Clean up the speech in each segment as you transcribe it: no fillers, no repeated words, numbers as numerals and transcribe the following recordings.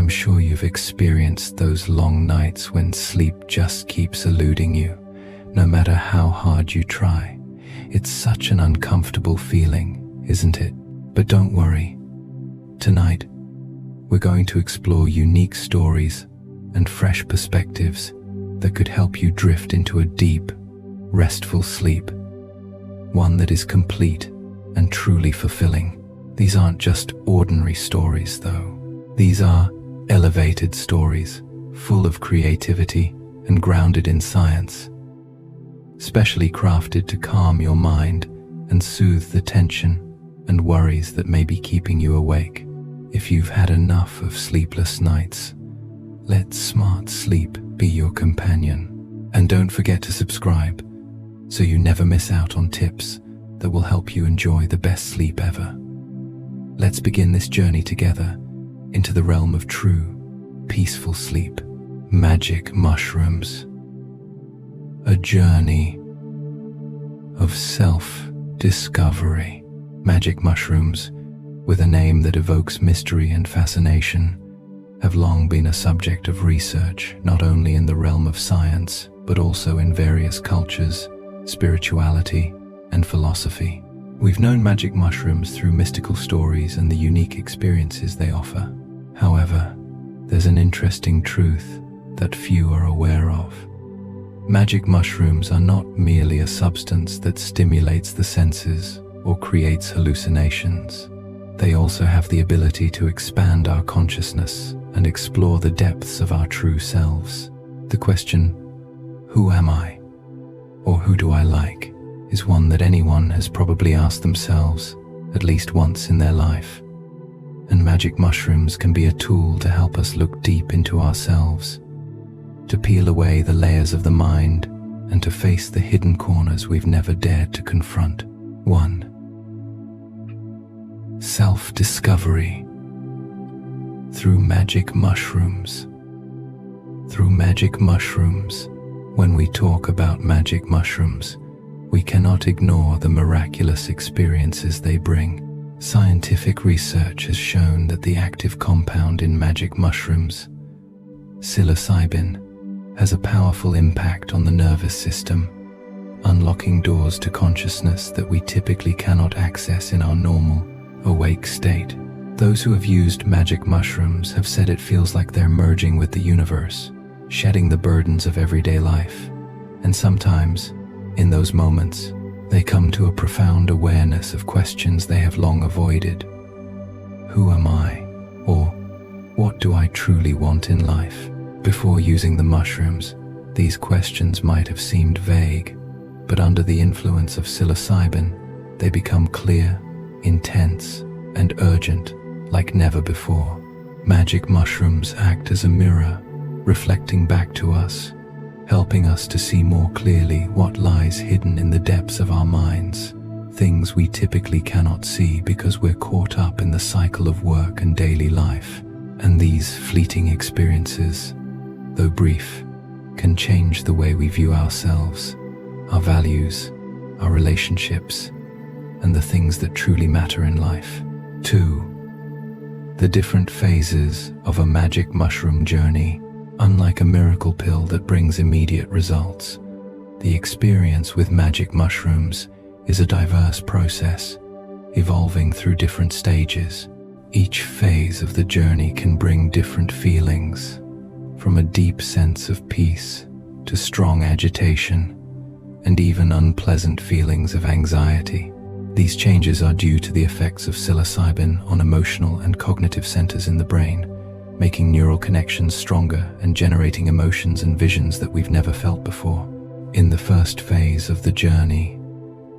I'm sure you've experienced those long nights when sleep just keeps eluding you, no matter how hard you try. It's such an uncomfortable feeling, isn't it? But don't worry. Tonight, we're going to explore unique stories and fresh perspectives that could help you drift into a deep, restful sleep, one that is complete and truly fulfilling. These aren't just ordinary stories, though. These are elevated stories, full of creativity and grounded in science, specially crafted to calm your mind and soothe the tension and worries that may be keeping you awake. If you've had enough of sleepless nights, let Smart Sleep be your companion. And don't forget to subscribe so you never miss out on tips that will help you enjoy the best sleep ever. Let's begin this journey together into the realm of true, peaceful sleep. Magic mushrooms. A journey of self-discovery. Magic mushrooms, with a name that evokes mystery and fascination, have long been a subject of research, not only in the realm of science, but also in various cultures, spirituality, and philosophy. We've known magic mushrooms through mystical stories and the unique experiences they offer. However, there's an interesting truth that few are aware of. Magic mushrooms are not merely a substance that stimulates the senses or creates hallucinations. They also have the ability to expand our consciousness and explore the depths of our true selves. The question, who am I? Or who do I like? Is one that anyone has probably asked themselves at least once in their life. And magic mushrooms can be a tool to help us look deep into ourselves, to peel away the layers of the mind, and to face the hidden corners we've never dared to confront. 1. Self-discovery. Through magic mushrooms. Through magic mushrooms. When we talk about magic mushrooms, we cannot ignore the miraculous experiences they bring. Scientific research has shown that the active compound in magic mushrooms, psilocybin, has a powerful impact on the nervous system, unlocking doors to consciousness that we typically cannot access in our normal, awake state. Those who have used magic mushrooms have said it feels like they're merging with the universe, shedding the burdens of everyday life. And sometimes, in those moments, they come to a profound awareness of questions they have long avoided. Who am I? Or, what do I truly want in life? Before using the mushrooms, these questions might have seemed vague, but under the influence of psilocybin, they become clear, intense, and urgent like never before. Magic mushrooms act as a mirror, reflecting back to us, helping us to see more clearly what lies hidden in the depths of our minds, things we typically cannot see because we're caught up in the cycle of work and daily life. And these fleeting experiences, though brief, can change the way we view ourselves, our values, our relationships, and the things that truly matter in life. 2. The different phases of a magic mushroom journey. Unlike a miracle pill that brings immediate results, the experience with magic mushrooms is a diverse process, evolving through different stages. Each phase of the journey can bring different feelings, from a deep sense of peace to strong agitation, and even unpleasant feelings of anxiety. These changes are due to the effects of psilocybin on emotional and cognitive centers in the brain, making neural connections stronger and generating emotions and visions that we've never felt before. In the first phase of the journey,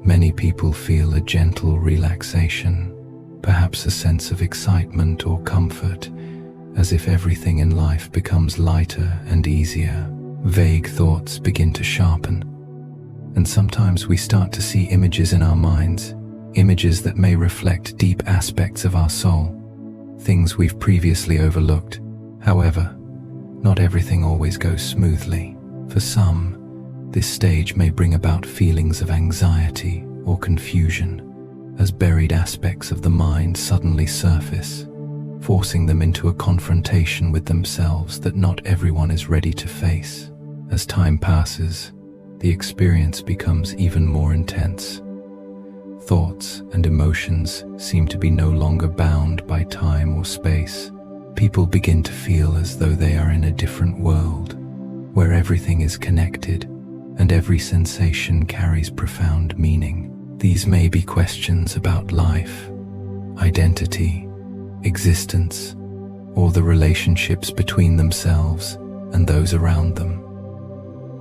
many people feel a gentle relaxation, perhaps a sense of excitement or comfort, as if everything in life becomes lighter and easier. Vague thoughts begin to sharpen, and sometimes we start to see images in our minds, images that may reflect deep aspects of our soul, things we've previously overlooked. However, not everything always goes smoothly. For some, this stage may bring about feelings of anxiety or confusion, as buried aspects of the mind suddenly surface. forcing them into a confrontation with themselves that not everyone is ready to face. As time passes, the experience becomes even more intense. Thoughts and emotions seem to be no longer bound by time or space. People begin to feel as though they are in a different world, where everything is connected and every sensation carries profound meaning. These may be questions about life, identity, existence, or the relationships between themselves and those around them.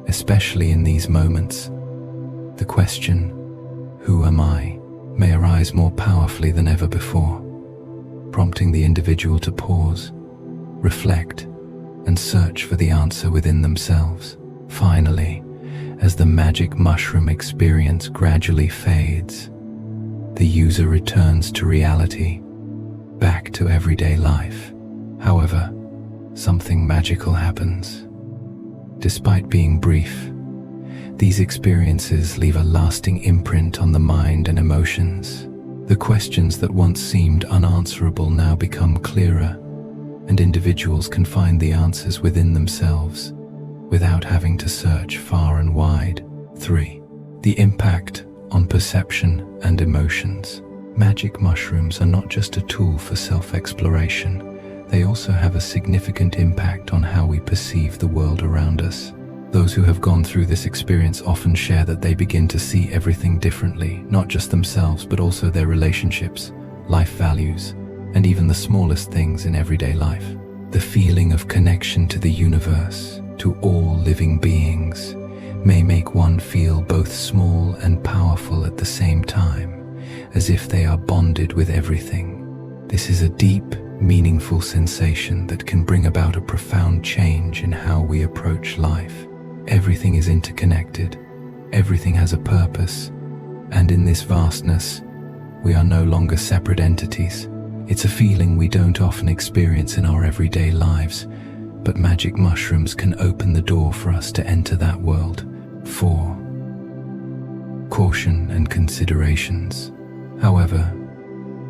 Especially in these moments, the question, "Who am I?" may arise more powerfully than ever before, prompting the individual to pause, reflect, and search for the answer within themselves. Finally, as the magic mushroom experience gradually fades, the user returns to reality, back to everyday life. However, something magical happens. Despite being brief, these experiences leave a lasting imprint on the mind and emotions. The questions that once seemed unanswerable now become clearer, and individuals can find the answers within themselves without having to search far and wide. 3. The impact on perception and emotions. Magic mushrooms are not just a tool for self-exploration, they also have a significant impact on how we perceive the world around us. Those who have gone through this experience often share that they begin to see everything differently, not just themselves, but also their relationships, life values, and even the smallest things in everyday life. The feeling of connection to the universe, to all living beings, may make one feel both small and powerful at the same time, as if they are bonded with everything. This is a deep, meaningful sensation that can bring about a profound change in how we approach life. Everything is interconnected, everything has a purpose, and in this vastness, we are no longer separate entities. It's a feeling we don't often experience in our everyday lives, but magic mushrooms can open the door for us to enter that world. 4. Caution and considerations. However,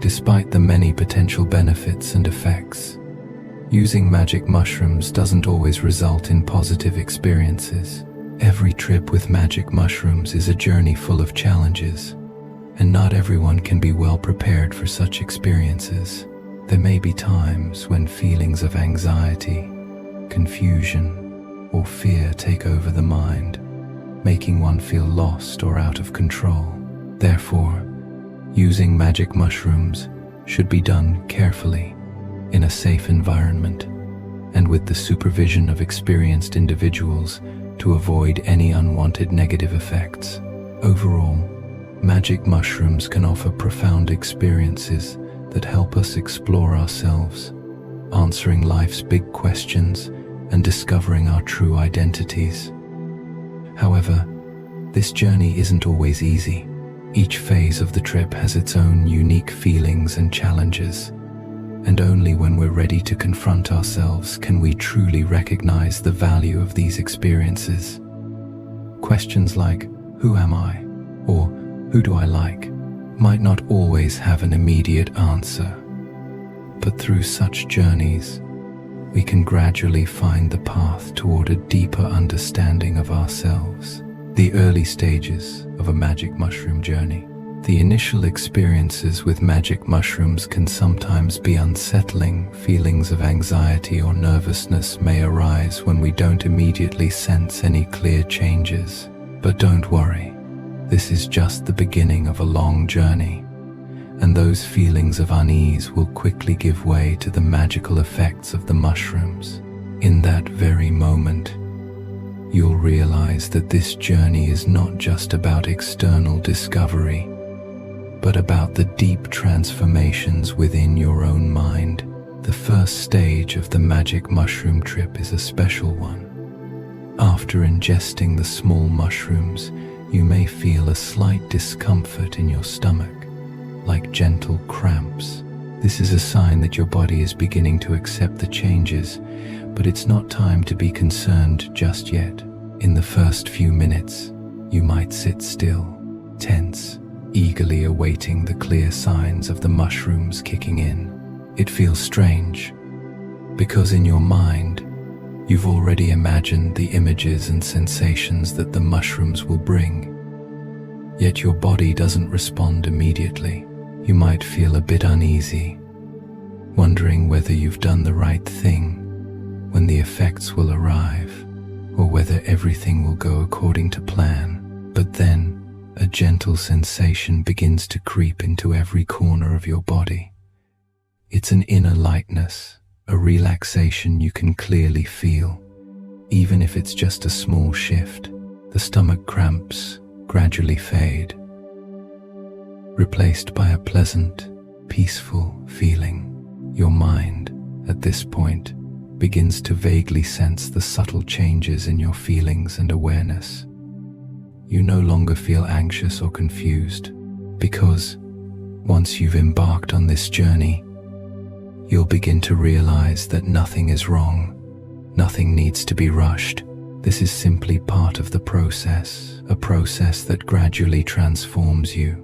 despite the many potential benefits and effects, using magic mushrooms doesn't always result in positive experiences. Every trip with magic mushrooms is a journey full of challenges, and not everyone can be well prepared for such experiences. There may be times when feelings of anxiety, confusion, or fear take over the mind, making one feel lost or out of control. Therefore, using magic mushrooms should be done carefully, in a safe environment, and with the supervision of experienced individuals to avoid any unwanted negative effects. Overall, magic mushrooms can offer profound experiences that help us explore ourselves, answering life's big questions and discovering our true identities. However, this journey isn't always easy. Each phase of the trip has its own unique feelings and challenges, and only when we're ready to confront ourselves can we truly recognize the value of these experiences. Questions like, "Who am I?" or "Who do I like?" might not always have an immediate answer, but through such journeys, we can gradually find the path toward a deeper understanding of ourselves. The early stages of a magic mushroom journey. The initial experiences with magic mushrooms can sometimes be unsettling. Feelings of anxiety or nervousness may arise when we don't immediately sense any clear changes. But don't worry, this is just the beginning of a long journey, and those feelings of unease will quickly give way to the magical effects of the mushrooms. In that very moment, you'll realize that this journey is not just about external discovery, but about the deep transformations within your own mind. The first stage of the magic mushroom trip is a special one. After ingesting the small mushrooms, you may feel a slight discomfort in your stomach, like gentle cramps. This is a sign that your body is beginning to accept the changes, but it's not time to be concerned just yet. In the first few minutes, you might sit still, tense, eagerly awaiting the clear signs of the mushrooms kicking in. It feels strange, because in your mind, you've already imagined the images and sensations that the mushrooms will bring. Yet your body doesn't respond immediately. You might feel a bit uneasy, wondering whether you've done the right thing when the effects will arrive, or whether everything will go according to plan. But then, a gentle sensation begins to creep into every corner of your body. It's an inner lightness, a relaxation you can clearly feel, even if it's just a small shift. The stomach cramps gradually fade, replaced by a pleasant, peaceful feeling. Your mind, at this point, begins to vaguely sense the subtle changes in your feelings and awareness. You no longer feel anxious or confused, because once you've embarked on this journey, you'll begin to realize that nothing is wrong, nothing needs to be rushed. This is simply part of the process, a process that gradually transforms you,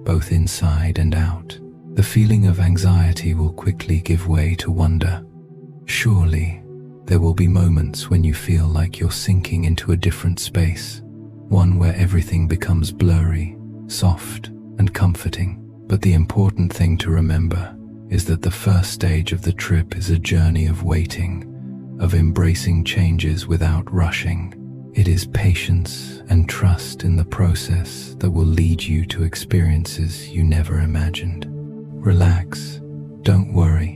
both inside and out. The feeling of anxiety will quickly give way to wonder. Surely, there will be moments when you feel like you're sinking into a different space, one where everything becomes blurry, soft, and comforting. But the important thing to remember is that the first stage of the trip is a journey of waiting, of embracing changes without rushing. It is patience and trust in the process that will lead you to experiences you never imagined. Relax, don't worry,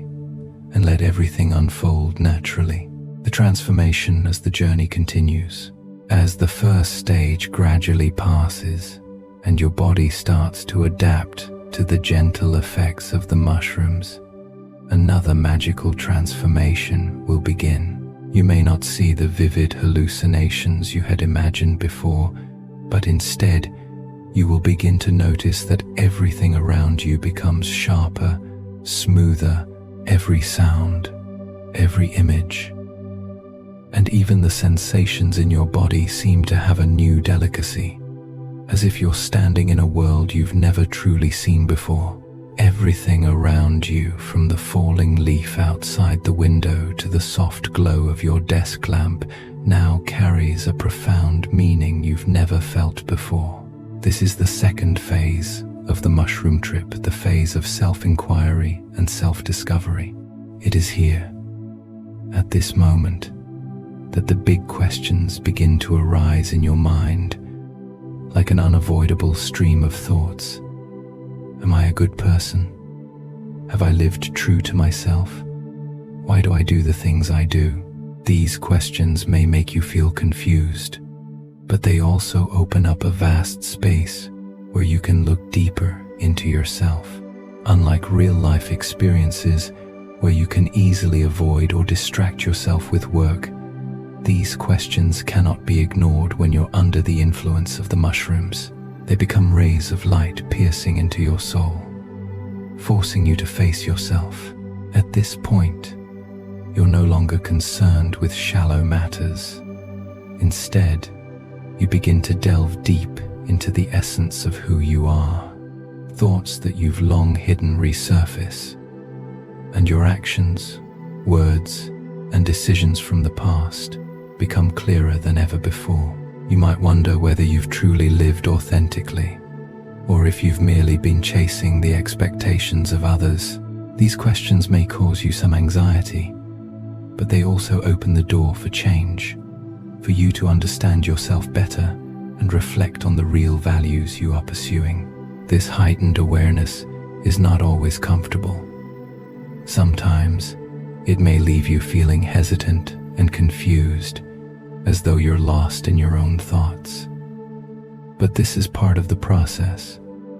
and let everything unfold naturally. The transformation as the journey continues. As the first stage gradually passes and your body starts to adapt to the gentle effects of the mushrooms, another magical transformation will begin. You may not see the vivid hallucinations you had imagined before, but instead, you will begin to notice that everything around you becomes sharper, smoother, every sound, every image, and even the sensations in your body seem to have a new delicacy, as if you're standing in a world you've never truly seen before. Everything around you, from the falling leaf outside the window to the soft glow of your desk lamp, now carries a profound meaning you've never felt before. This is the second phase of the mushroom trip, the phase of self-inquiry and self-discovery. It is here, at this moment, that the big questions begin to arise in your mind, like an unavoidable stream of thoughts. Am I a good person? Have I lived true to myself? Why do I do the things I do? These questions may make you feel confused, but they also open up a vast space where you can look deeper into yourself. Unlike real-life experiences where you can easily avoid or distract yourself with work, these questions cannot be ignored when you're under the influence of the mushrooms. They become rays of light piercing into your soul, forcing you to face yourself. At this point, you're no longer concerned with shallow matters. Instead, you begin to delve deep into the essence of who you are. Thoughts that you've long hidden resurface, and your actions, words, and decisions from the past become clearer than ever before. You might wonder whether you've truly lived authentically, or if you've merely been chasing the expectations of others. These questions may cause you some anxiety, but they also open the door for change, for you to understand yourself better and reflect on the real values you are pursuing. This heightened awareness is not always comfortable. Sometimes, it may leave you feeling hesitant and confused, as though you're lost in your own thoughts. But this is part of the process.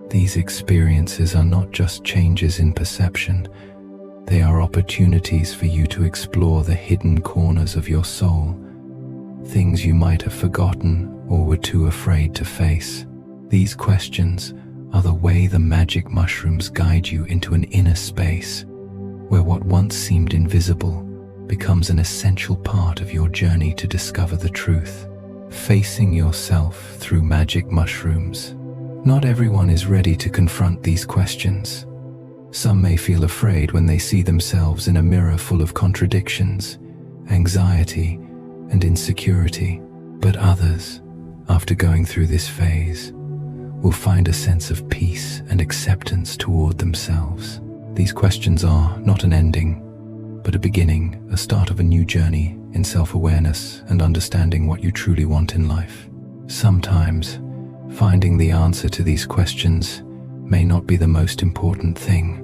These experiences are not just changes in perception, they are opportunities for you to explore the hidden corners of your soul, things you might have forgotten or were too afraid to face. These questions are the way the magic mushrooms guide you into an inner space, where what once seemed invisible becomes an essential part of your journey to discover the truth. Facing yourself through magic mushrooms. Not everyone is ready to confront these questions. Some may feel afraid when they see themselves in a mirror full of contradictions, anxiety, and insecurity. But others, after going through this phase, will find a sense of peace and acceptance toward themselves. These questions are not an ending, but a beginning, a start of a new journey in self-awareness and understanding what you truly want in life. Sometimes, finding the answer to these questions may not be the most important thing.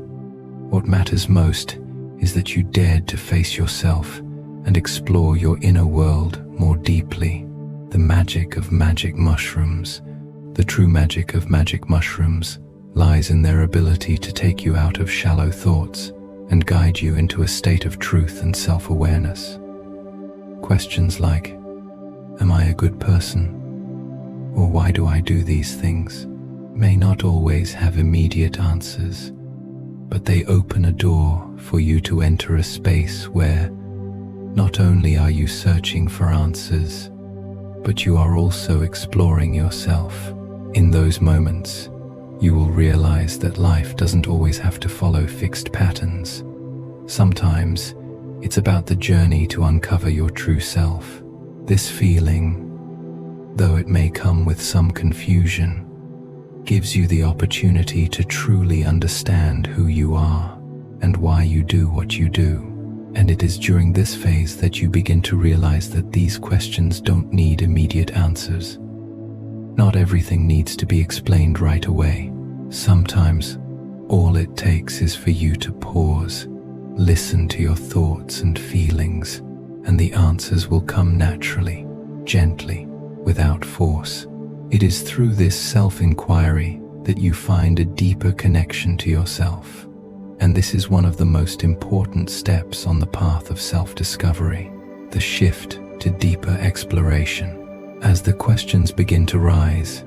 What matters most is that you dared to face yourself and explore your inner world more deeply. The magic of magic mushrooms, the true magic of magic mushrooms, lies in their ability to take you out of shallow thoughts and guide you into a state of truth and self-awareness. Questions like, am I a good person? Or why do I do these things? May not always have immediate answers, but they open a door for you to enter a space where not only are you searching for answers, but you are also exploring yourself. In those moments, you will realize that life doesn't always have to follow fixed patterns. Sometimes, it's about the journey to uncover your true self. This feeling, though it may come with some confusion, gives you the opportunity to truly understand who you are and why you do what you do. And it is during this phase that you begin to realize that these questions don't need immediate answers. Not everything needs to be explained right away. Sometimes, all it takes is for you to pause, listen to your thoughts and feelings, and the answers will come naturally, gently, without force. It is through this self-inquiry that you find a deeper connection to yourself. And this is one of the most important steps on the path of self-discovery, the shift to deeper exploration. As the questions begin to rise,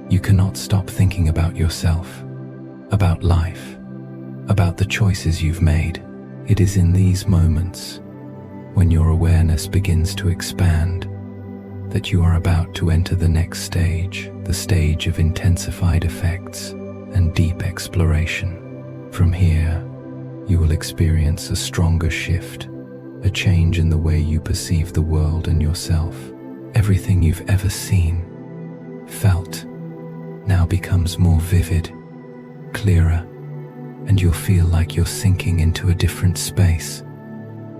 you cannot stop thinking about yourself, about life, about the choices you've made. It is in these moments, when your awareness begins to expand, that you are about to enter the next stage, the stage of intensified effects and deep exploration. From here, you will experience a stronger shift, a change in the way you perceive the world and yourself. Everything you've ever seen, felt, now becomes more vivid, clearer, and you'll feel like you're sinking into a different space,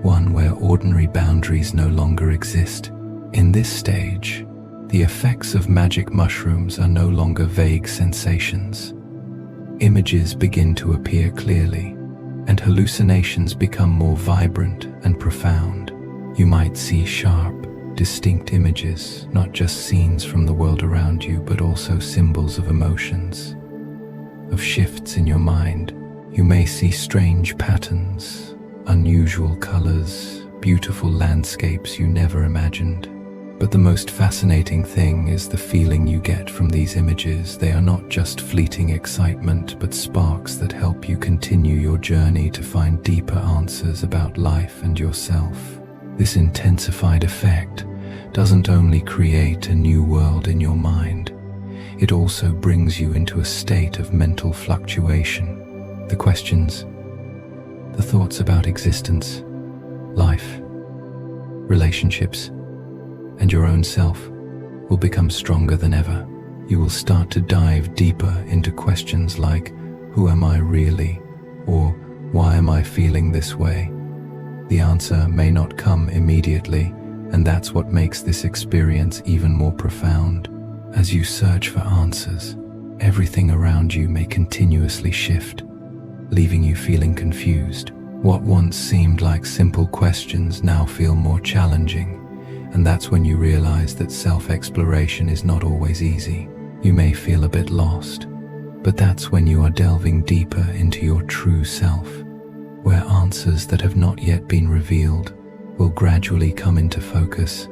one where ordinary boundaries no longer exist. In this stage, the effects of magic mushrooms are no longer vague sensations. Images begin to appear clearly, and hallucinations become more vibrant and profound. You might see sharp, distinct images, not just scenes from the world around you, but also symbols of emotions, of shifts in your mind. You may see strange patterns, unusual colors, beautiful landscapes you never imagined. But the most fascinating thing is the feeling you get from these images. They are not just fleeting excitement, but sparks that help you continue your journey to find deeper answers about life and yourself. This intensified effect doesn't only create a new world in your mind, it also brings you into a state of mental fluctuation. The questions, the thoughts about existence, life, relationships, and your own self will become stronger than ever. You will start to dive deeper into questions like, who am I really? Or why am I feeling this way? The answer may not come immediately, and that's what makes this experience even more profound. As you search for answers, everything around you may continuously shift, leaving you feeling confused. What once seemed like simple questions now feel more challenging. And that's when you realize that self-exploration is not always easy. You may feel a bit lost, but that's when you are delving deeper into your true self, where answers that have not yet been revealed will gradually come into focus,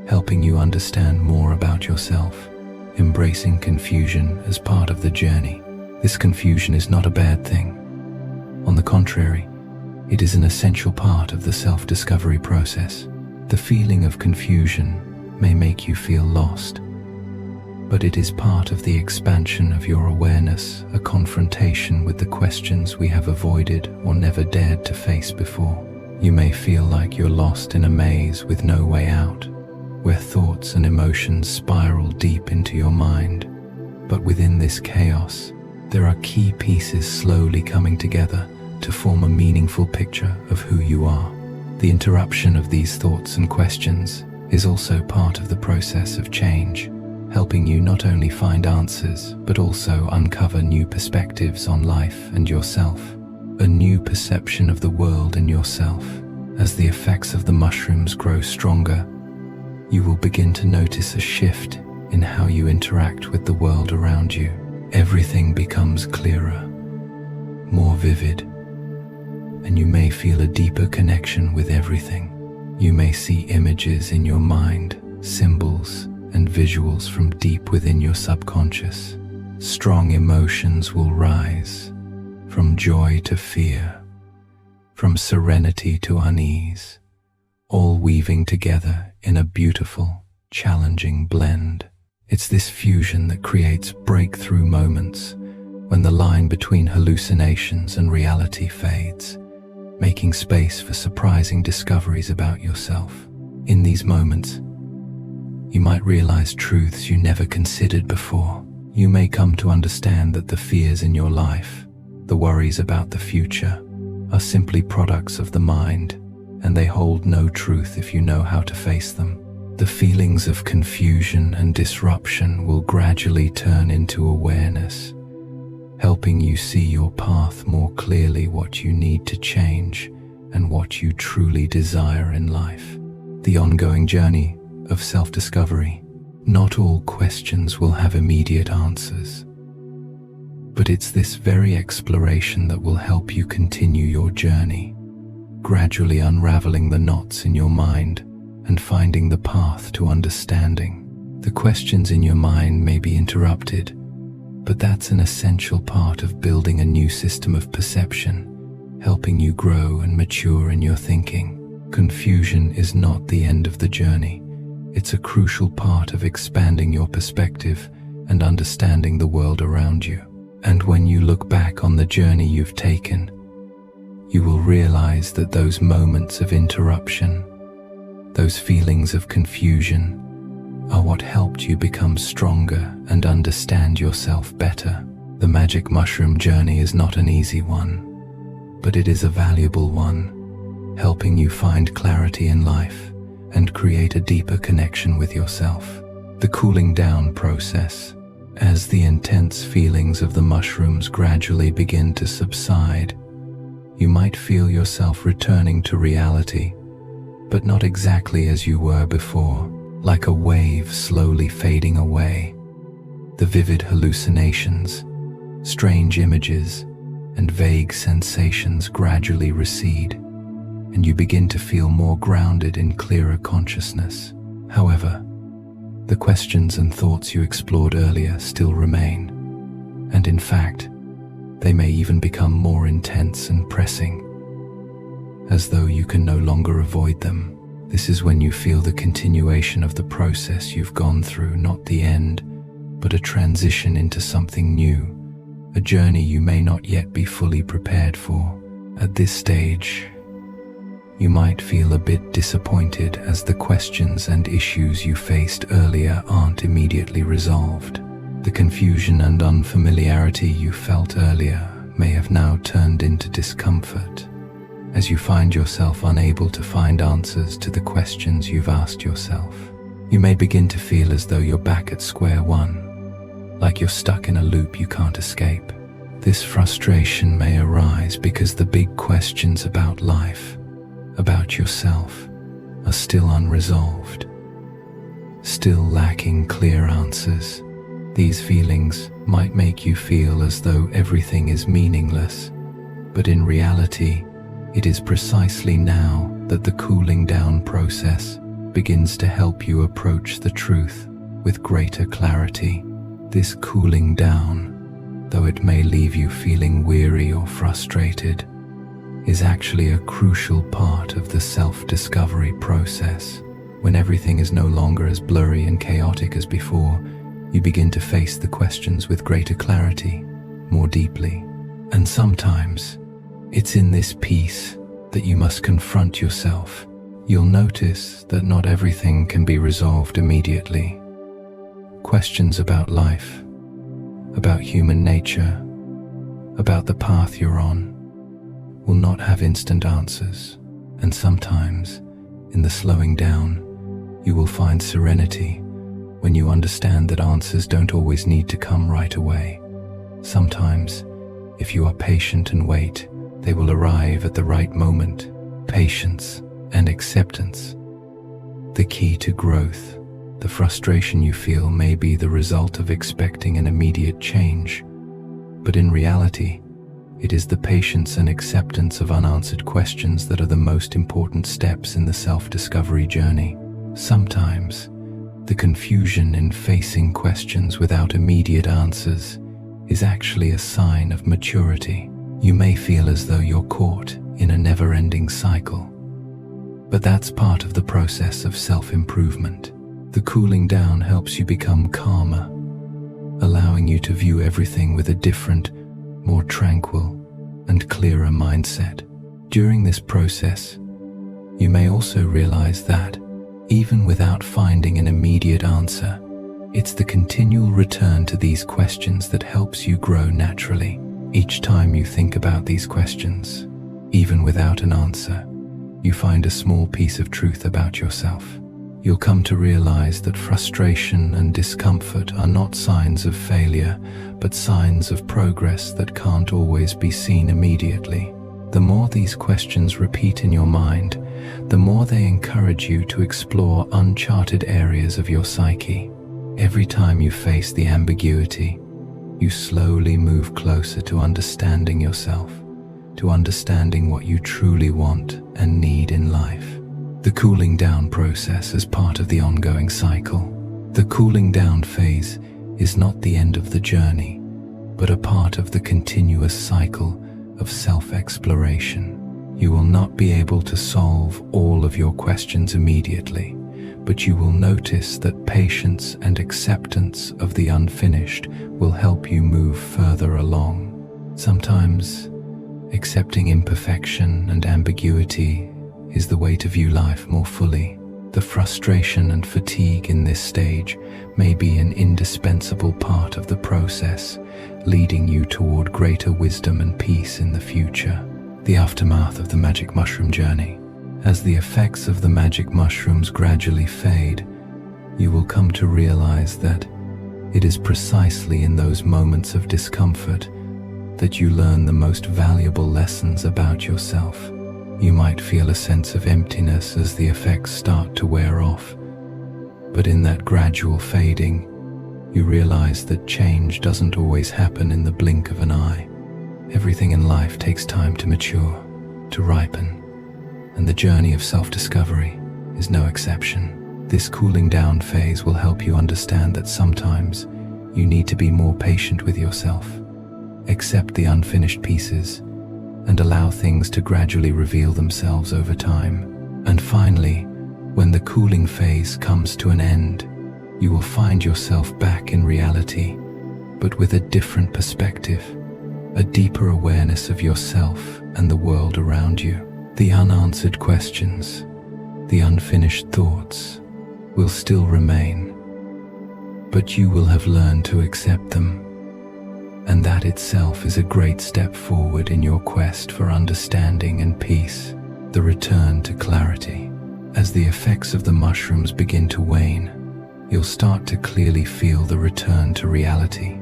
helping you understand more about yourself. Embracing confusion as part of the journey. This confusion is not a bad thing. On the contrary, it is an essential part of the self-discovery process. The feeling of confusion may make you feel lost, but it is part of the expansion of your awareness, a confrontation with the questions we have avoided or never dared to face before. You may feel like you're lost in a maze with no way out, where thoughts and emotions spiral deep into your mind. But within this chaos, there are key pieces slowly coming together to form a meaningful picture of who you are. The interruption of these thoughts and questions is also part of the process of change, helping you not only find answers, but also uncover new perspectives on life and yourself, a new perception of the world and yourself. As the effects of the mushrooms grow stronger, you will begin to notice a shift in how you interact with the world around you. Everything becomes clearer, more vivid, and you may feel a deeper connection with everything. You may see images in your mind, symbols and visuals from deep within your subconscious. Strong emotions will rise, from joy to fear, from serenity to unease, all weaving together in a beautiful, challenging blend. It's this fusion that creates breakthrough moments when the line between hallucinations and reality fades, making space for surprising discoveries about yourself. In these moments, you might realize truths you never considered before. You may come to understand that the fears in your life, the worries about the future, are simply products of the mind, and they hold no truth if you know how to face them. The feelings of confusion and disruption will gradually turn into awareness, helping you see your path more clearly, what you need to change, and what you truly desire in life. The ongoing journey of self-discovery. Not all questions will have immediate answers, but it's this very exploration that will help you continue your journey, gradually unraveling the knots in your mind and finding the path to understanding. The questions in your mind may be interrupted, but that's an essential part of building a new system of perception, helping you grow and mature in your thinking. Confusion is not the end of the journey. It's a crucial part of expanding your perspective and understanding the world around you. And when you look back on the journey you've taken, you will realize that those moments of interruption, those feelings of confusion, are what helped you become stronger and understand yourself better. The magic mushroom journey is not an easy one, but it is a valuable one, helping you find clarity in life and create a deeper connection with yourself. The cooling down process. As the intense feelings of the mushrooms gradually begin to subside, you might feel yourself returning to reality, but not exactly as you were before, like a wave slowly fading away. The vivid hallucinations, strange images, and vague sensations gradually recede, and you begin to feel more grounded in clearer consciousness. However, the questions and thoughts you explored earlier still remain, and in fact, they may even become more intense and pressing, as though you can no longer avoid them. This is when you feel the continuation of the process you've gone through, not the end, but a transition into something new, a journey you may not yet be fully prepared for. At this stage, you might feel a bit disappointed as the questions and issues you faced earlier aren't immediately resolved. The confusion and unfamiliarity you felt earlier may have now turned into discomfort, as you find yourself unable to find answers to the questions you've asked yourself. You may begin to feel as though you're back at square one, like you're stuck in a loop you can't escape. This frustration may arise because the big questions about life, about yourself, are still unresolved, still lacking clear answers. These feelings might make you feel as though everything is meaningless, but in reality, it is precisely now that the cooling down process begins to help you approach the truth with greater clarity. This cooling down, though it may leave you feeling weary or frustrated, is actually a crucial part of the self-discovery process. When everything is no longer as blurry and chaotic as before, You begin to face the questions with greater clarity, more deeply. And sometimes, it's in this peace that you must confront yourself. You'll notice that not everything can be resolved immediately. Questions about life, about human nature, about the path you're on, will not have instant answers. And sometimes, in the slowing down, you will find serenity when you understand that answers don't always need to come right away. Sometimes, if you are patient and wait, they will arrive at the right moment. Patience and acceptance. The key to growth. The frustration you feel may be the result of expecting an immediate change, but in reality, it is the patience and acceptance of unanswered questions that are the most important steps in the self-discovery journey. Sometimes, the confusion in facing questions without immediate answers is actually a sign of maturity. You may feel as though you're caught in a never-ending cycle, but that's part of the process of self-improvement. The cooling down helps you become calmer, allowing you to view everything with a different, more tranquil and clearer mindset. During this process, you may also realize that, even without finding an immediate answer, it's the continual return to these questions that helps you grow naturally. Each time you think about these questions, even without an answer, you find a small piece of truth about yourself. You'll come to realize that frustration and discomfort are not signs of failure, but signs of progress that can't always be seen immediately. The more these questions repeat in your mind, the more they encourage you to explore uncharted areas of your psyche. Every time you face the ambiguity, you slowly move closer to understanding yourself, to understanding what you truly want and need in life. The cooling down process is part of the ongoing cycle. The cooling down phase is not the end of the journey, but a part of the continuous cycle of self-exploration. You will not be able to solve all of your questions immediately, but you will notice that patience and acceptance of the unfinished will help you move further along. Sometimes, accepting imperfection and ambiguity is the way to view life more fully. The frustration and fatigue in this stage may be an indispensable part of the process, leading you toward greater wisdom and peace in the future. The aftermath of the magic mushroom journey. As the effects of the magic mushrooms gradually fade, you will come to realize that it is precisely in those moments of discomfort that you learn the most valuable lessons about yourself. You might feel a sense of emptiness as the effects start to wear off, but in that gradual fading, you realize that change doesn't always happen in the blink of an eye. Everything in life takes time to mature, to ripen, and the journey of self-discovery is no exception. This cooling down phase will help you understand that sometimes you need to be more patient with yourself, accept the unfinished pieces, and allow things to gradually reveal themselves over time. And finally, when the cooling phase comes to an end, you will find yourself back in reality, but with a different perspective, a deeper awareness of yourself and the world around you. The unanswered questions, the unfinished thoughts, will still remain, but you will have learned to accept them. And that itself is a great step forward in your quest for understanding and peace. The return to clarity. As the effects of the mushrooms begin to wane, you'll start to clearly feel the return to reality.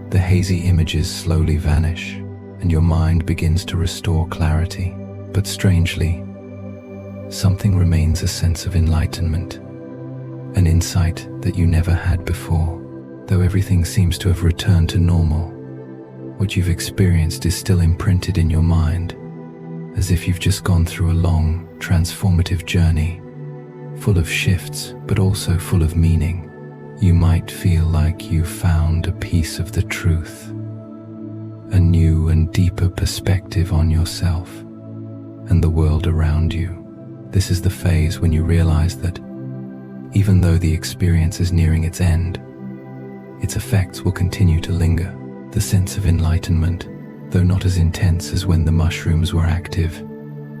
The hazy images slowly vanish, and your mind begins to restore clarity. But strangely, something remains: a sense of enlightenment, an insight that you never had before. Though everything seems to have returned to normal, what you've experienced is still imprinted in your mind, as if you've just gone through a long, transformative journey, full of shifts, but also full of meaning. You might feel like you've found a piece of the truth, a new and deeper perspective on yourself and the world around you. This is the phase when you realize that, even though the experience is nearing its end, its effects will continue to linger. The sense of enlightenment, though not as intense as when the mushrooms were active,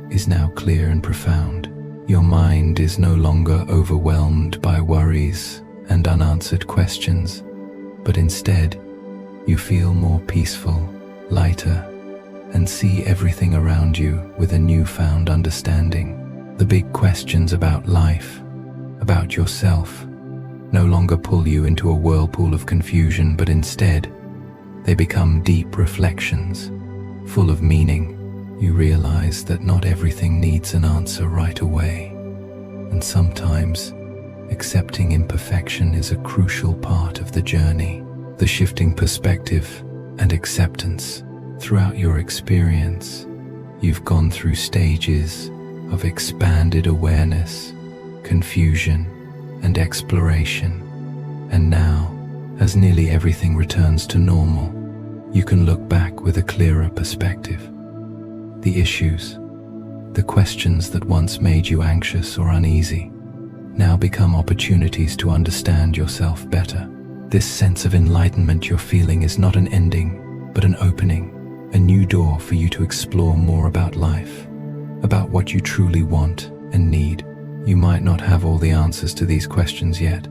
is now clear and profound. Your mind is no longer overwhelmed by worries and unanswered questions, but instead, you feel more peaceful, lighter, and see everything around you with a newfound understanding. The big questions about life, about yourself, no longer pull you into a whirlpool of confusion, but instead, they become deep reflections, full of meaning. You realize that not everything needs an answer right away, and sometimes accepting imperfection is a crucial part of the journey. The shifting perspective and acceptance. Throughout your experience, you've gone through stages of expanded awareness, confusion, and exploration. And now, as nearly everything returns to normal, you can look back with a clearer perspective. The issues, the questions that once made you anxious or uneasy, now become opportunities to understand yourself better. This sense of enlightenment you're feeling is not an ending, but an opening, a new door for you to explore more about life, about what you truly want and need. You might not have all the answers to these questions yet,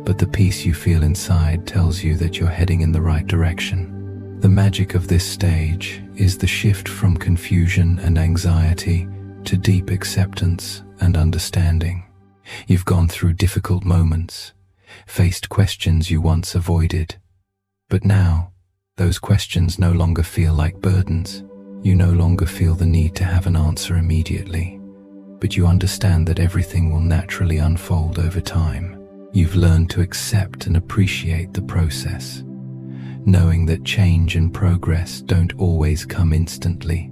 but the peace you feel inside tells you that you're heading in the right direction. The magic of this stage is the shift from confusion and anxiety to deep acceptance and understanding. You've gone through difficult moments, faced questions you once avoided, but now, those questions no longer feel like burdens. You no longer feel the need to have an answer immediately, but you understand that everything will naturally unfold over time. You've learned to accept and appreciate the process, knowing that change and progress don't always come instantly,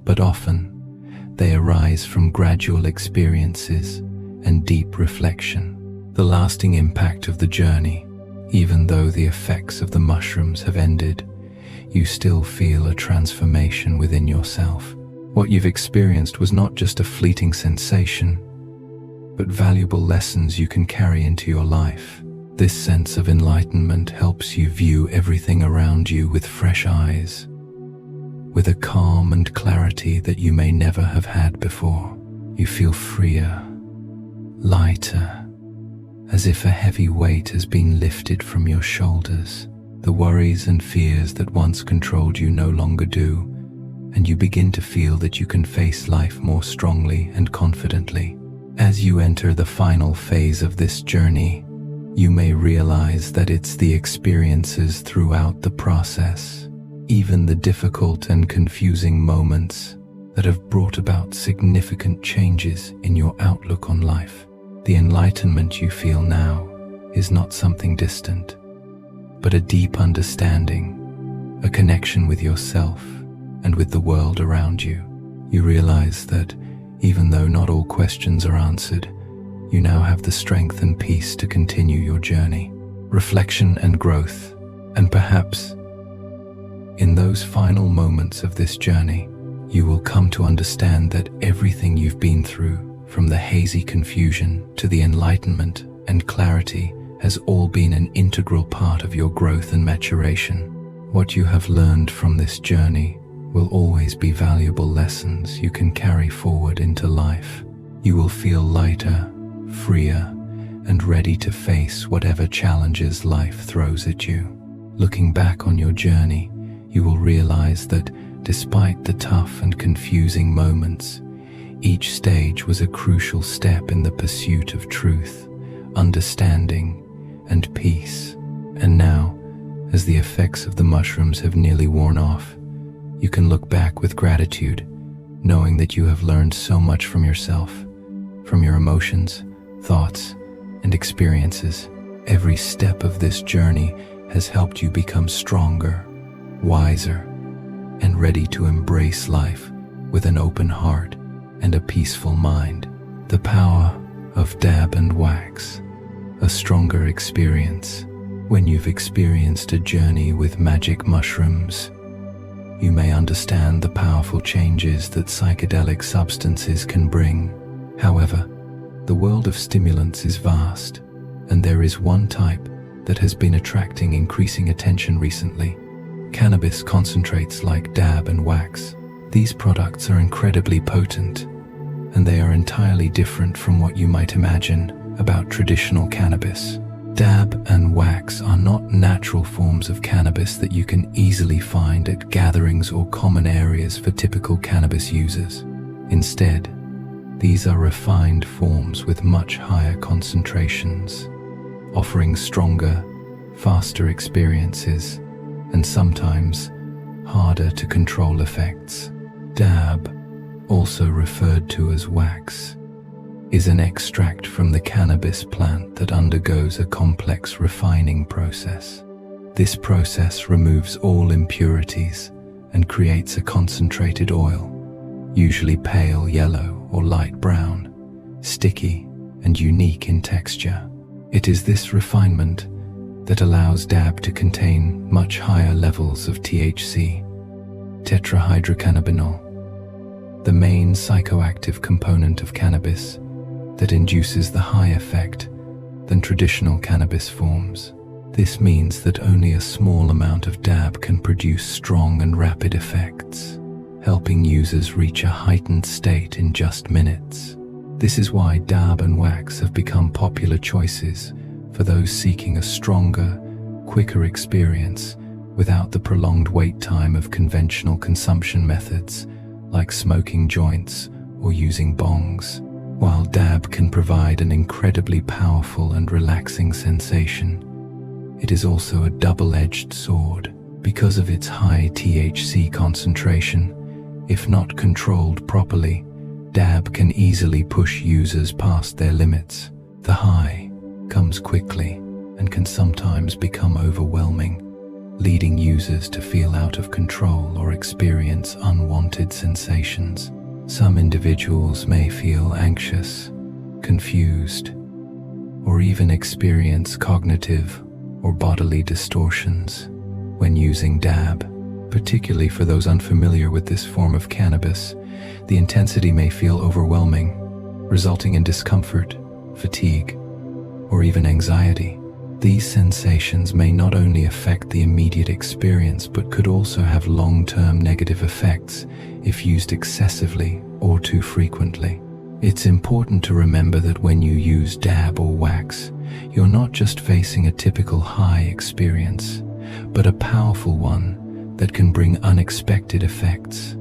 but often they arise from gradual experiences and deep reflection. The lasting impact of the journey, even though the effects of the mushrooms have ended, you still feel a transformation within yourself. What you've experienced was not just a fleeting sensation, but valuable lessons you can carry into your life. This sense of enlightenment helps you view everything around you with fresh eyes, with a calm and clarity that you may never have had before. You feel freer, lighter, as if a heavy weight has been lifted from your shoulders. The worries and fears that once controlled you no longer do, and you begin to feel that you can face life more strongly and confidently. As you enter the final phase of this journey, you may realize that it's the experiences throughout the process, even the difficult and confusing moments, that have brought about significant changes in your outlook on life. The enlightenment you feel now is not something distant, but a deep understanding, a connection with yourself and with the world around you. You realize that even though not all questions are answered, you now have the strength and peace to continue your journey. Reflection and growth, and perhaps in those final moments of this journey, you will come to understand that everything you've been through, from the hazy confusion to the enlightenment and clarity, has all been an integral part of your growth and maturation. What you have learned from this journey will always be valuable lessons you can carry forward into life. You will feel lighter, freer, and ready to face whatever challenges life throws at you. Looking back on your journey, you will realize that despite the tough and confusing moments, each stage was a crucial step in the pursuit of truth, understanding, and peace. And now, as the effects of the mushrooms have nearly worn off, you can look back with gratitude, knowing that you have learned so much from yourself, from your emotions, thoughts, and experiences. Every step of this journey has helped you become stronger, wiser, and ready to embrace life with an open heart and a peaceful mind. The power of dab and wax, a stronger experience. When you've experienced a journey with magic mushrooms, you may understand the powerful changes that psychedelic substances can bring. However, the world of stimulants is vast, and there is one type that has been attracting increasing attention recently. Cannabis concentrates like dab and wax. These products are incredibly potent, and they are entirely different from what you might imagine about traditional cannabis. Dab and wax are not natural forms of cannabis that you can easily find at gatherings or common areas for typical cannabis users. Instead, these are refined forms with much higher concentrations, offering stronger, faster experiences and sometimes harder to control effects. Dab, also referred to as wax, is an extract from the cannabis plant that undergoes a complex refining process. This process removes all impurities and creates a concentrated oil, usually pale yellow or light brown, sticky and unique in texture. It is this refinement that allows dab to contain much higher levels of THC, tetrahydrocannabinol, the main psychoactive component of cannabis that induces the high effect than traditional cannabis forms. This means that only a small amount of dab can produce strong and rapid effects, helping users reach a heightened state in just minutes. This is why dab and wax have become popular choices for those seeking a stronger, quicker experience without the prolonged wait time of conventional consumption methods like smoking joints or using bongs. While dab can provide an incredibly powerful and relaxing sensation, it is also a double-edged sword. Because of its high THC concentration, if not controlled properly, dab can easily push users past their limits. The high comes quickly and can sometimes become overwhelming, leading users to feel out of control or experience unwanted sensations. Some individuals may feel anxious, confused, or even experience cognitive or bodily distortions when using dab. Particularly for those unfamiliar with this form of cannabis, the intensity may feel overwhelming, resulting in discomfort, fatigue, or even anxiety. These sensations may not only affect the immediate experience but could also have long-term negative effects if used excessively or too frequently. It's important to remember that when you use dab or wax, you're not just facing a typical high experience, but a powerful one that can bring unexpected effects.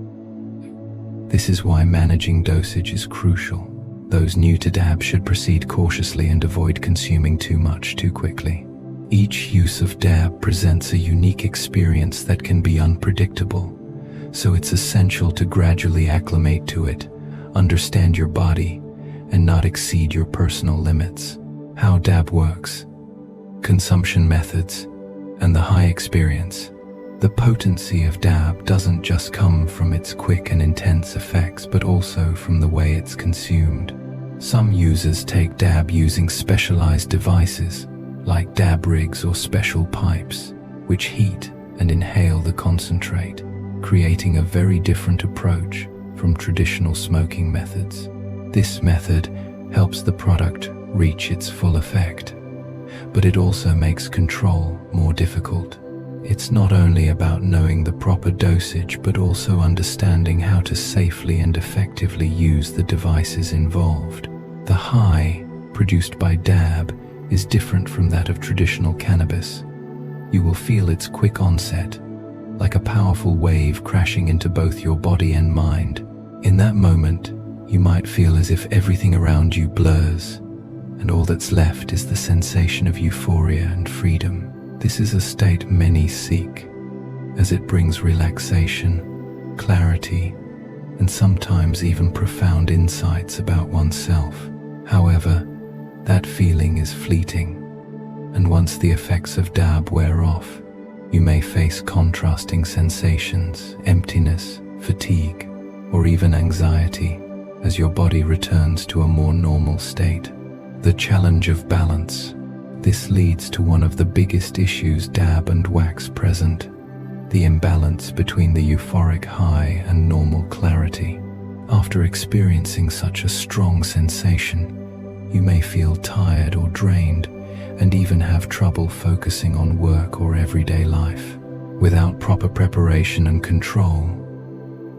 This is why managing dosage is crucial. Those new to dab should proceed cautiously and avoid consuming too much too quickly. Each use of dab presents a unique experience that can be unpredictable, so it's essential to gradually acclimate to it, understand your body, and not exceed your personal limits. How dab works, consumption methods, and the high experience. The potency of dab doesn't just come from its quick and intense effects, but also from the way it's consumed. Some users take dab using specialized devices, like dab rigs or special pipes, which heat and inhale the concentrate, creating a very different approach from traditional smoking methods. This method helps the product reach its full effect, but it also makes control more difficult. It's not only about knowing the proper dosage, but also understanding how to safely and effectively use the devices involved. The high produced by dab is different from that of traditional cannabis. You will feel its quick onset, like a powerful wave crashing into both your body and mind. In that moment, you might feel as if everything around you blurs, and all that's left is the sensation of euphoria and freedom. This is a state many seek, as it brings relaxation, clarity, and sometimes even profound insights about oneself. However, that feeling is fleeting, and once the effects of dab wear off, you may face contrasting sensations, emptiness, fatigue, or even anxiety as your body returns to a more normal state. The challenge of balance. This leads to one of the biggest issues dab and wax present, the imbalance between the euphoric high and normal clarity. After experiencing such a strong sensation, you may feel tired or drained, and even have trouble focusing on work or everyday life. Without proper preparation and control,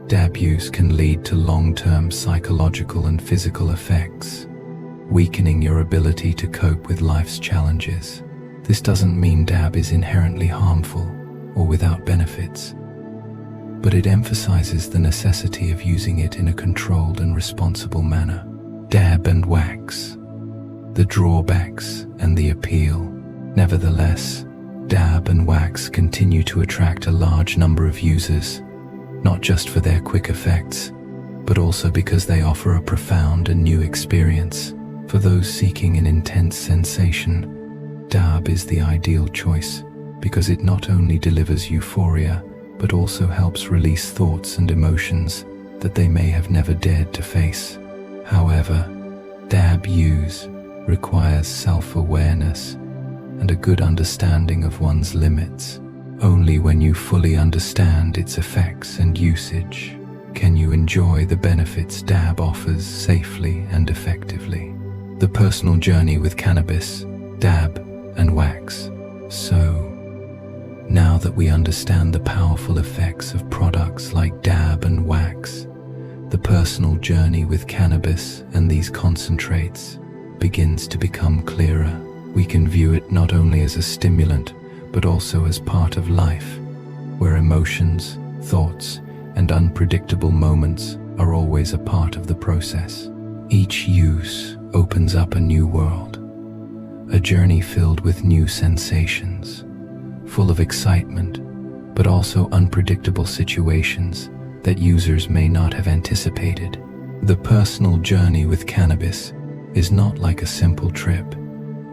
DAB use can lead to long-term psychological and physical effects, weakening your ability to cope with life's challenges. This doesn't mean DAB is inherently harmful or without benefits, but it emphasizes the necessity of using it in a controlled and responsible manner. DAB and wax, the drawbacks and the appeal. Nevertheless, DAB and wax continue to attract a large number of users, not just for their quick effects, but also because they offer a profound and new experience. For those seeking an intense sensation, DAB is the ideal choice because it not only delivers euphoria, but also helps release thoughts and emotions that they may have never dared to face. However, DAB use requires self-awareness and a good understanding of one's limits. Only when you fully understand its effects and usage can you enjoy the benefits DAB offers safely and effectively. The personal journey with cannabis, DAB, and wax. So, now that we understand the powerful effects of products like DAB and wax, the personal journey with cannabis and these concentrates begins to become clearer. We can view it not only as a stimulant, but also as part of life, where emotions, thoughts, and unpredictable moments are always a part of the process. Each use opens up a new world, a journey filled with new sensations, full of excitement, but also unpredictable situations that users may not have anticipated. The personal journey with cannabis is not like a simple trip.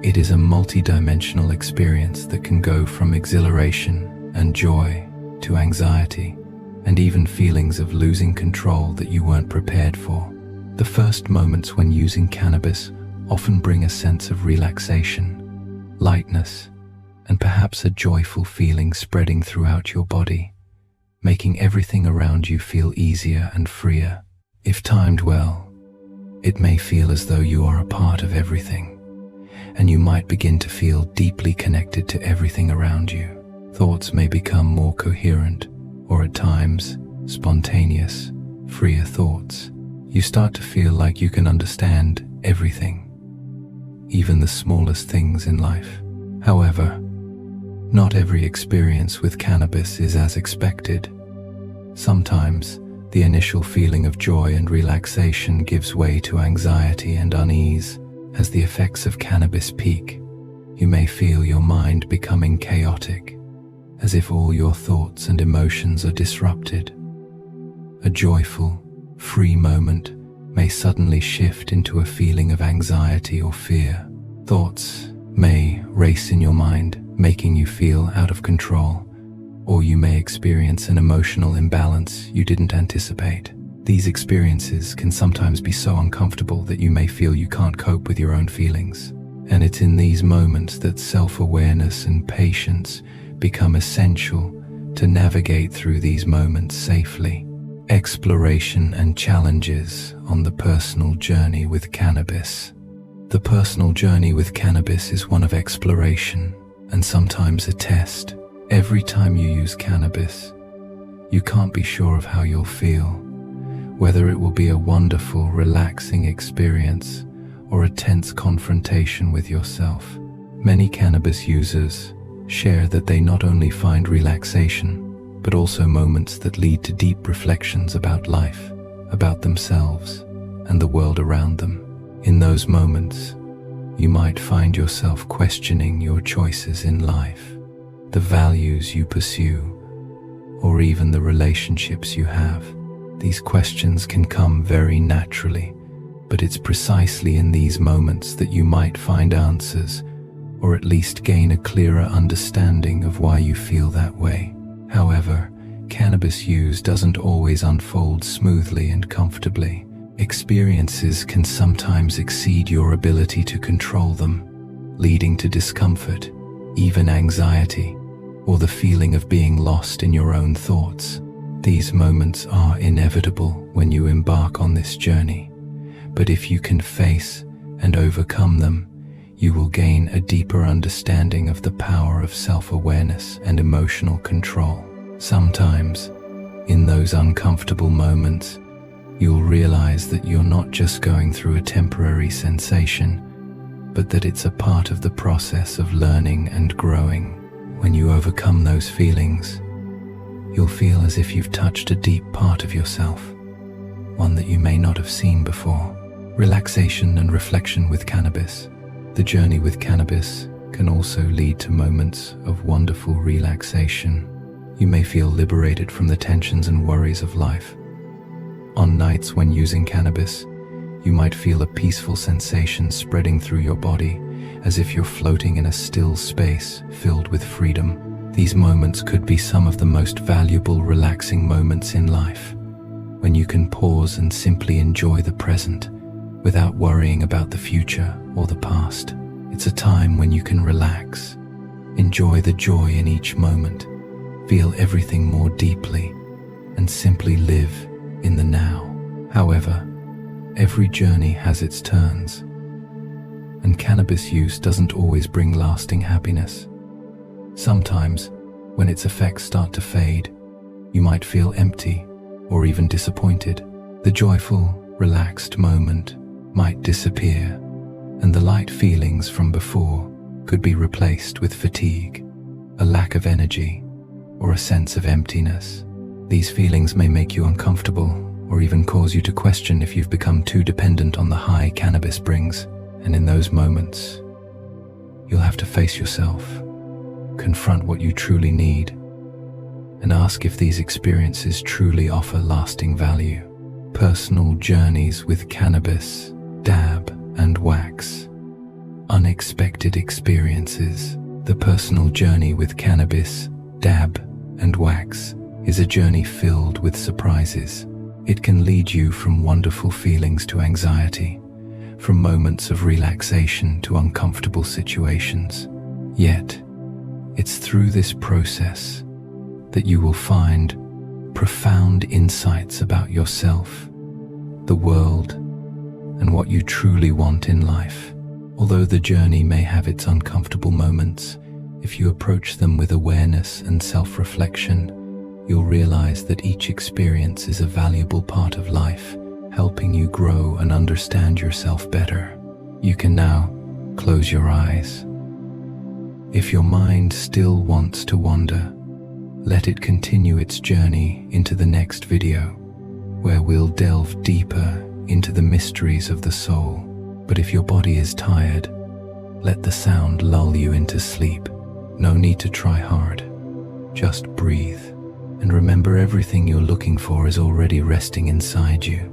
It is a multi-dimensional experience that can go from exhilaration and joy to anxiety and even feelings of losing control that you weren't prepared for. The first moments when using cannabis often bring a sense of relaxation, lightness, and perhaps a joyful feeling spreading throughout your body, making everything around you feel easier and freer. If timed well, it may feel as though you are a part of everything, and you might begin to feel deeply connected to everything around you. Thoughts may become more coherent, or at times, spontaneous, freer thoughts. You start to feel like you can understand everything, even the smallest things in life. However, not every experience with cannabis is as expected. Sometimes, the initial feeling of joy and relaxation gives way to anxiety and unease. As the effects of cannabis peak, you may feel your mind becoming chaotic, as if all your thoughts and emotions are disrupted. A joyful, free moment may suddenly shift into a feeling of anxiety or fear. Thoughts may race in your mind, making you feel out of control, or you may experience an emotional imbalance you didn't anticipate. These experiences can sometimes be so uncomfortable that you may feel you can't cope with your own feelings. And it's in these moments that self-awareness and patience become essential to navigate through these moments safely. Exploration and challenges on the personal journey with cannabis. The personal journey with cannabis is one of exploration and sometimes a test. Every time you use cannabis, you can't be sure of how you'll feel, whether it will be a wonderful, relaxing experience or a tense confrontation with yourself. Many cannabis users share that they not only find relaxation, but also moments that lead to deep reflections about life, about themselves, and the world around them. In those moments, you might find yourself questioning your choices in life, the values you pursue, or even the relationships you have. These questions can come very naturally, but it's precisely in these moments that you might find answers, or at least gain a clearer understanding of why you feel that way. However, cannabis use doesn't always unfold smoothly and comfortably. Experiences can sometimes exceed your ability to control them, leading to discomfort, even anxiety, or the feeling of being lost in your own thoughts. These moments are inevitable when you embark on this journey, but if you can face and overcome them, you will gain a deeper understanding of the power of self-awareness and emotional control. Sometimes, in those uncomfortable moments, you'll realize that you're not just going through a temporary sensation, but that it's a part of the process of learning and growing. When you overcome those feelings, you'll feel as if you've touched a deep part of yourself, one that you may not have seen before. Relaxation and reflection with cannabis. The journey with cannabis can also lead to moments of wonderful relaxation. You may feel liberated from the tensions and worries of life. On nights when using cannabis, you might feel a peaceful sensation spreading through your body, as if you're floating in a still space filled with freedom. These moments could be some of the most valuable, relaxing moments in life, when you can pause and simply enjoy the present without worrying about the future or the past. It's a time when you can relax, enjoy the joy in each moment, feel everything more deeply, and simply live in the now. However, every journey has its turns, and cannabis use doesn't always bring lasting happiness. Sometimes, when its effects start to fade, you might feel empty or even disappointed. The joyful, relaxed moment might disappear, and the light feelings from before could be replaced with fatigue, a lack of energy, or a sense of emptiness. These feelings may make you uncomfortable or even cause you to question if you've become too dependent on the high cannabis brings. And in those moments, you'll have to face yourself, confront what you truly need, and ask if these experiences truly offer lasting value. Personal journeys with cannabis, dab, and wax. Unexpected experiences. The personal journey with cannabis, dab, and wax is a journey filled with surprises. It can lead you from wonderful feelings to anxiety, from moments of relaxation to uncomfortable situations. Yet, it's through this process that you will find profound insights about yourself, the world, and what you truly want in life. Although the journey may have its uncomfortable moments, if you approach them with awareness and self-reflection, you'll realize that each experience is a valuable part of life, helping you grow and understand yourself better. You can now close your eyes. If your mind still wants to wander, let it continue its journey into the next video, where we'll delve deeper into the mysteries of the soul. But if your body is tired, let the sound lull you into sleep. No need to try hard. Just breathe, and remember, everything you're looking for is already resting inside you.